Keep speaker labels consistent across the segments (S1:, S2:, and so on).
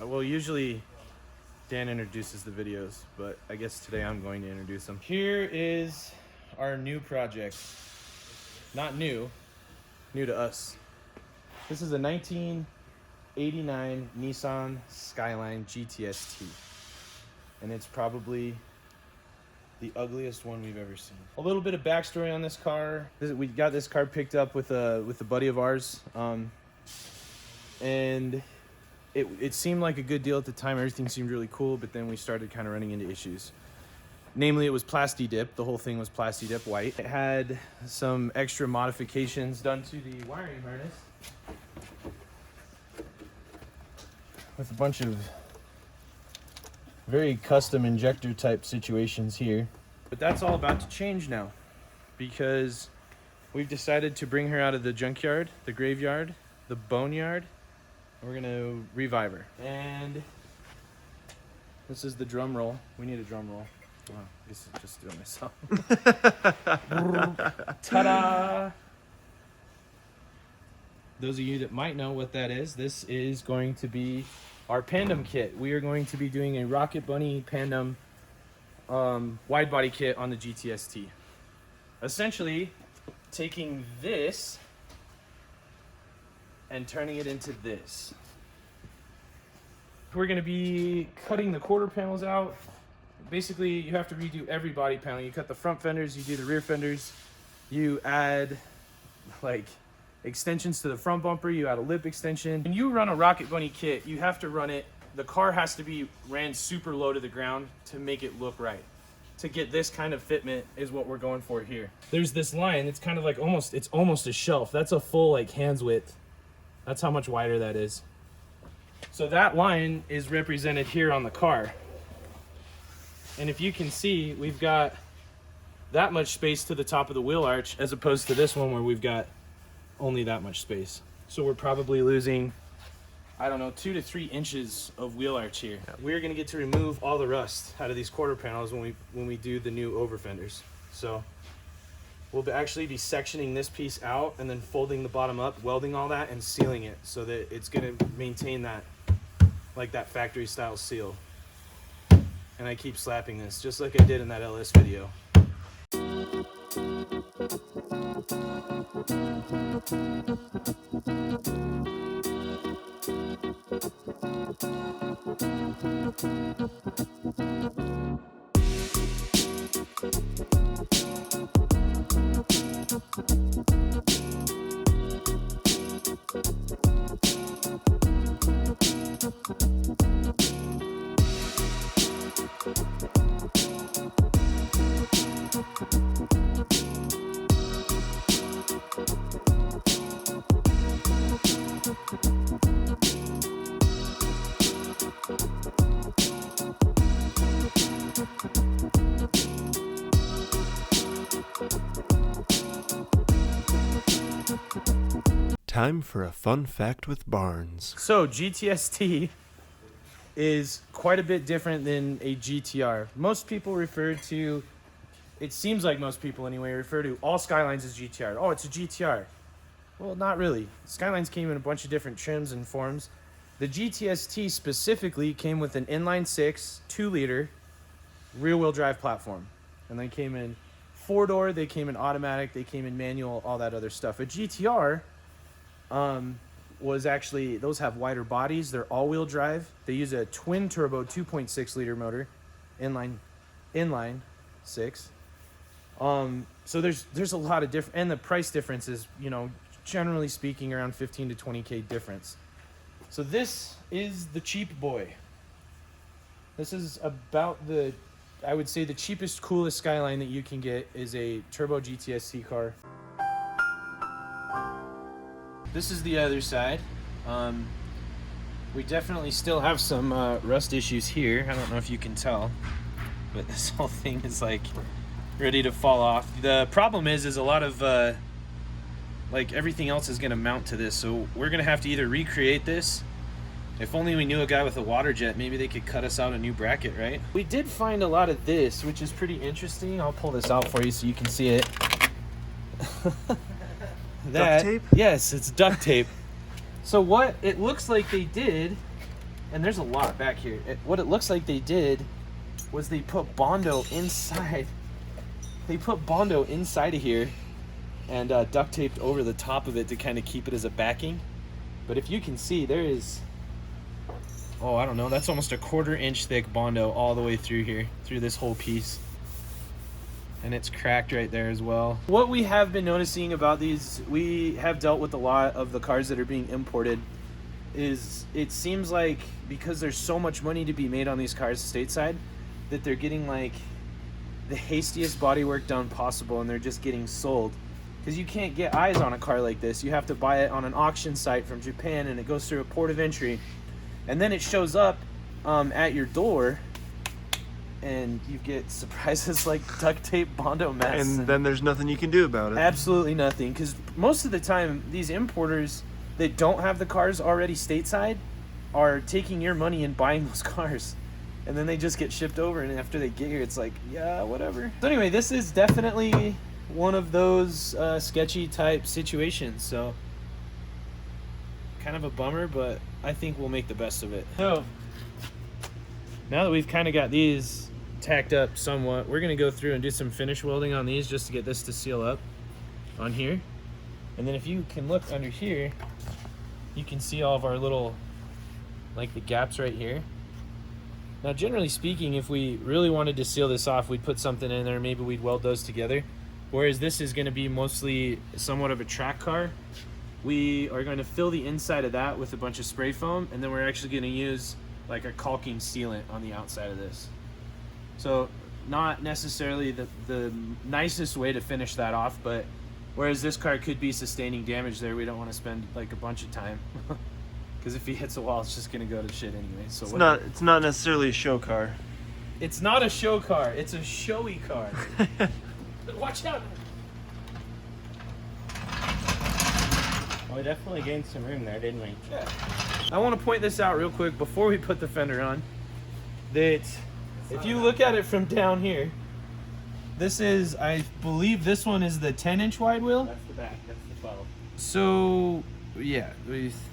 S1: Well, usually Dan introduces the videos, but I guess today I'm going to introduce them. Here is our new project. Not new to us. This is a 1989 Nissan Skyline GTS-T. And it's probably the ugliest one we've ever seen. A little bit of backstory on this car. We got this car picked up with a buddy of ours. And it seemed like a good deal at the time. Everything seemed really cool, but then we started kind of running into issues. Namely, it was plasti-dip. The whole thing was plasti-dip white. It had some extra modifications done to the wiring harness with a bunch of very custom injector type situations here. But that's all about to change now because we've decided to bring her out of the junkyard, the graveyard, the boneyard. We're gonna revive her. And this is the drum roll. We need a drum roll. Wow, I guess I'll just do it myself. Ta-da! Those of you that might know what that is, this is going to be our Pandem kit. We are going to be doing a Rocket Bunny Pandem wide body kit on the GTS-T. Essentially, taking this and turning it into this. We're gonna be cutting the quarter panels out. Basically, you have to redo every body panel. You cut the front fenders, you do the rear fenders, you add like extensions to the front bumper, you add a lip extension. When you run a Rocket Bunny kit, you have to run it, the car has to be ran super low to the ground to make it look right. To get this kind of fitment is what we're going for here. There's this line, it's kind of like it's almost a shelf. That's a full like hand's width. That's how much wider that is. So that line is represented here on the car. And if you can see, we've got that much space to the top of the wheel arch as opposed to this one where we've got only that much space. So we're probably losing, I don't know, 2 to 3 inches of wheel arch here. We're gonna get to remove all the rust out of these quarter panels when we do the new over-fenders. So we'll actually be sectioning this piece out and then folding the bottom up, welding all that and sealing it so that it's gonna maintain that, like that factory style seal. And I keep slapping this just like I did in that LS video.
S2: Time for a fun fact with Barnes.
S1: So GTS-T is quite a bit different than a GTR. Most people refer to, it seems like most people anyway, refer to all Skylines as GTR. Oh, it's a GTR. Well, not really. Skylines came in a bunch of different trims and forms. The GTS-T specifically came with an inline-6, 2-liter, rear-wheel drive platform. And they came in 4-door, they came in automatic, they came in manual, all that other stuff. A GTR was actually, those have wider bodies, they're all-wheel drive. They use a twin-turbo 2.6-liter motor, inline 6. So there's a lot of different, and the price difference is, you know, generally speaking, around 15 to 20K difference. So this is the cheap boy. This is about I would say the cheapest, coolest Skyline that you can get is a turbo GTS-T car. This is the other side. We definitely still have some rust issues here. I don't know if you can tell, but this whole thing is like ready to fall off. The problem is a lot of like everything else is gonna mount to this, so we're gonna have to either recreate this. If only we knew a guy with a water jet, maybe they could cut us out a new bracket, right? We did find a lot of this, which is pretty interesting. I'll pull this out for you so you can see it.
S2: Duct tape?
S1: Yes, it's duct tape. So what it looks like they did and there's a lot back here. What it looks like they did was they put Bondo inside. They put Bondo inside of here and duct taped over the top of it to kind of keep it as a backing. But if you can see, there is, oh, I don't know, that's almost a 1/4 inch thick Bondo all the way through here, through this whole piece. And it's cracked right there as well. What we have been noticing about these, we have dealt with a lot of the cars that are being imported, is it seems like because there's so much money to be made on these cars stateside, that they're getting like the hastiest bodywork done possible, and they're just getting sold. Because you can't get eyes on a car like this. You have to buy it on an auction site from Japan, and it goes through a port of entry, and then it shows up at your door, and you get surprises like duct tape Bondo mess.
S2: And then there's nothing you can do about it.
S1: Absolutely nothing, because most of the time these importers that don't have the cars already stateside are taking your money and buying those cars, and then they just get shipped over, and after they get here it's like, yeah, whatever. So anyway, this is definitely one of those sketchy type situations, so kind of a bummer, but I think we'll make the best of it. So now that we've kind of got these tacked up somewhat, we're going to go through and do some finish welding on these just to get this to seal up on here. And then if you can look under here, you can see all of our little, like the gaps right here. Now generally speaking, if we really wanted to seal this off, we'd put something in there, maybe we'd weld those together. Whereas this is going to be mostly somewhat of a track car. We are going to fill the inside of that with a bunch of spray foam, and then we're actually going to use like a caulking sealant on the outside of this. So not necessarily the nicest way to finish that off, but whereas this car could be sustaining damage there, we don't want to spend like a bunch of time. Because if he hits a wall, it's just going to go to shit anyway. So
S2: it's not necessarily a show car.
S1: It's not a show car. It's a showy car. Watch out.
S3: Well, we definitely gained some room there, didn't we?
S1: Yeah. I want to point this out real quick before we put the fender on, that if you look at it from down here, this is, I believe this one is the 10-inch wide wheel.
S3: That's the back, that's the 12.
S1: So, yeah,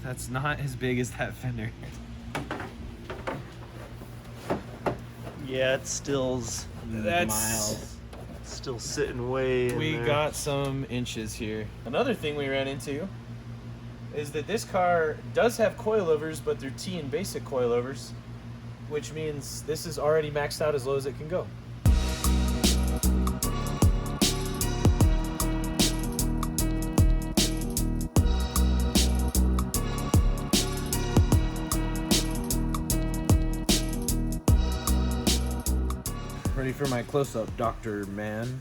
S1: that's not as big as that fender.
S2: Yeah, it still's
S1: That's
S2: still sitting way in
S1: we
S2: there.
S1: got some inches here. Another thing we ran into is that this car does have coilovers, but they're T and basic coilovers, which means this is already maxed out as low as it can go. Ready for my close-up, Dr. Man.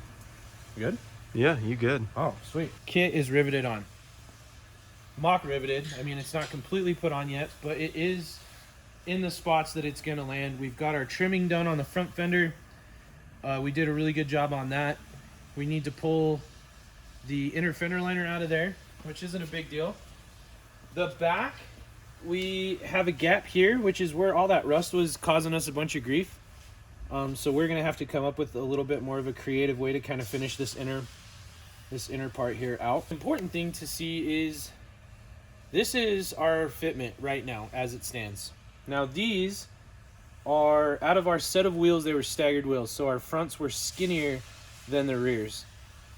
S1: You good?
S2: Yeah, you good.
S1: Oh, sweet. Kit is riveted on. Mock riveted. I mean, it's not completely put on yet, but it is in the spots that it's going to land. We've got our trimming done on the front fender. We did a really good job on that. We need to pull the inner fender liner out of there, which isn't a big deal. The back, we have a gap here, which is where all that rust was causing us a bunch of grief. So we're going to have to come up with a little bit more of a creative way to kind of finish this inner part here out. Important thing to see is this is our fitment right now as it stands. Now these are, out of our set of wheels, they were staggered wheels, so our fronts were skinnier than the rears.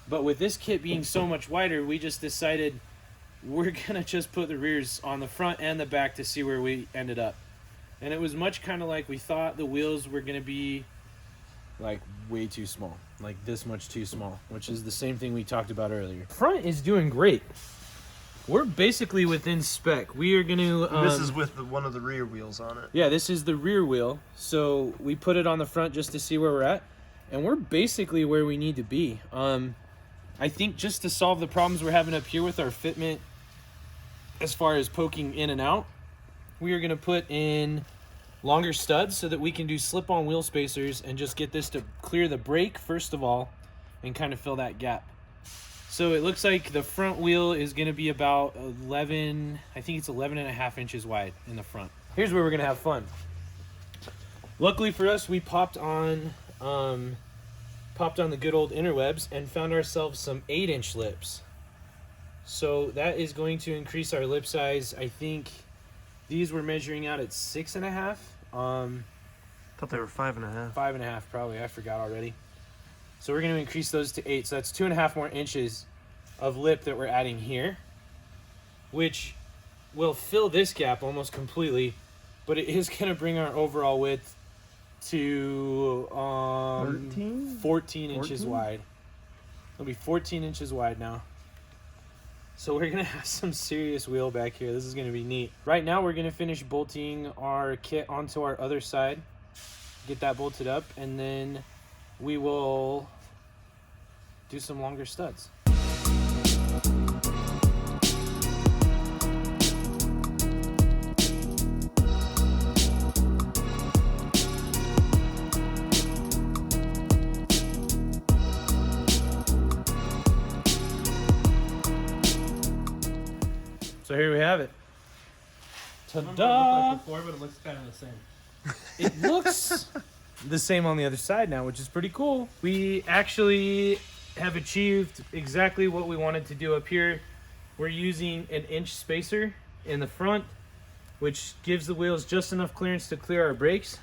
S1: But with this kit being so much wider, we just decided we're going to just put the rears on the front and the back to see where we ended up. And it was much kind of like we thought. The wheels were going to be like way too small, like this much too small, which is the same thing we talked about earlier. Front is doing great. We're basically within spec. We are going to...
S2: this is with one of the rear wheels on it.
S1: Yeah, this is the rear wheel. So we put it on the front just to see where we're at. And we're basically where we need to be. I think just to solve the problems we're having up here with our fitment, as far as poking in and out, we are going to put in longer studs so that we can do slip-on wheel spacers and just get this to clear the brake first of all and kind of fill that gap. So it looks like the front wheel is going to be about 11, I think it's 11.5 inches wide in the front. Here's where we're going to have fun. Luckily for us, we popped on the good old interwebs and found ourselves some 8-inch lips. So that is going to increase our lip size. I think These were measuring out at 6.5.
S2: Thought they were 5.5.
S1: 5.5 probably. I forgot already. So we're going to increase those to 8. So that's 2.5 more inches of lip that we're adding here, which will fill this gap almost completely, but it is going to bring our overall width to 14 inches wide. It'll be 14 inches wide now. So we're gonna have some serious wheel back here. This is gonna be neat. Right now we're gonna finish bolting our kit onto our other side, get that bolted up, and then we will do some longer studs. So here we have it. Ta-da!
S3: Before, but it looks kind of the same.
S1: It looks the same on the other side now, which is pretty cool. We actually have achieved exactly what we wanted to do up here. We're using an inch spacer in the front, which gives the wheels just enough clearance to clear our brakes.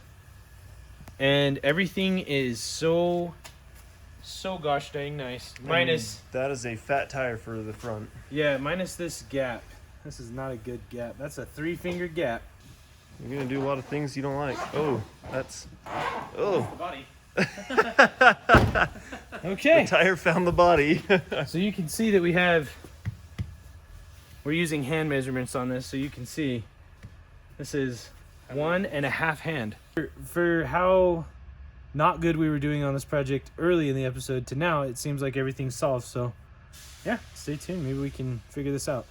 S1: And everything is so gosh dang nice. Minus,
S2: that is a fat tire for the front.
S1: yeah, minus this gap. This is not a good gap. That's a 3-finger gap.
S2: You're gonna do a lot of things you don't like. Oh, that's. Oh.
S3: Body.
S1: Okay.
S2: The tire found the body.
S1: So you can see that we're using hand measurements on this, so you can see this is 1.5 hand. For how not good we were doing on this project early in the episode to now, it seems like everything's solved. So yeah, stay tuned. Maybe we can figure this out.